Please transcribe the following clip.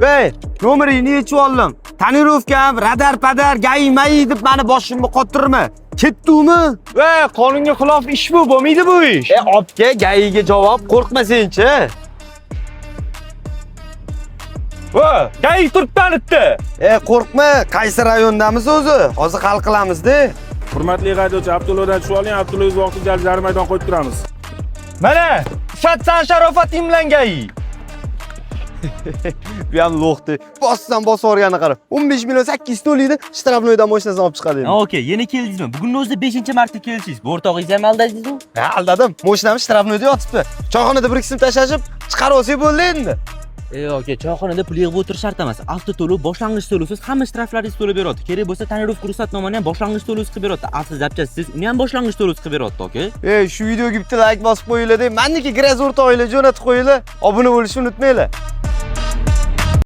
Ey, nomeringni yechib oldim. Tonirovkam, radar-padar, gay-may deb meni boshimga qotirma. Ketdingmi? Ey, qonunga xilof ish bu, bo'lmaydi bu ish. Obga, gayiga javob, qo'rqma senchi. Va, gay turibdan itdi. Qo'rqma, qaysi rayondamiz o'zi? Hozir hal qilamiz-da. Hurmatli haydovchi, Abdulladan tushib oling, Abdulla o'z vaqtida jarima qo'yib turamiz. Mana, Fatsan sharofating bilan gay. Bu ham lo'qdi. Bosdan bosorgani qarab. 15 million 800 to'laydi, shtrafnoydan mashinasini olib chiqadi. Okey, yana keldingizmi? Bugun o'zida 5-marta keldingiz. Bu o'rtog'ingizni ham aldadingizmi? Ha, aldadim. Mashinam shtrafnoyda yotibdi. Choyxonada bir qism tashlashib, chiqarib olsak bo'ldi endi. Okey, choyxonada pul yig'ib o'tirish shart emas. Avto to'lov, boshlang'ich to'lovsiz hamma shtraflaringizni to'lab beradi. Kerak bo'lsa, tonirovka ruxsatnomani ham boshlang'ich to'lovsiz qilib beradi. Asli zapchasiz, uni ham boshlang'ich to'lovsiz qilib beradi, okey? Shu videoga bitta like bosib qo'yinglar-da. Menniki graz o'rtog'inglar jo'natib qo'yinglar. Obuna bo'lishni unutmanglar.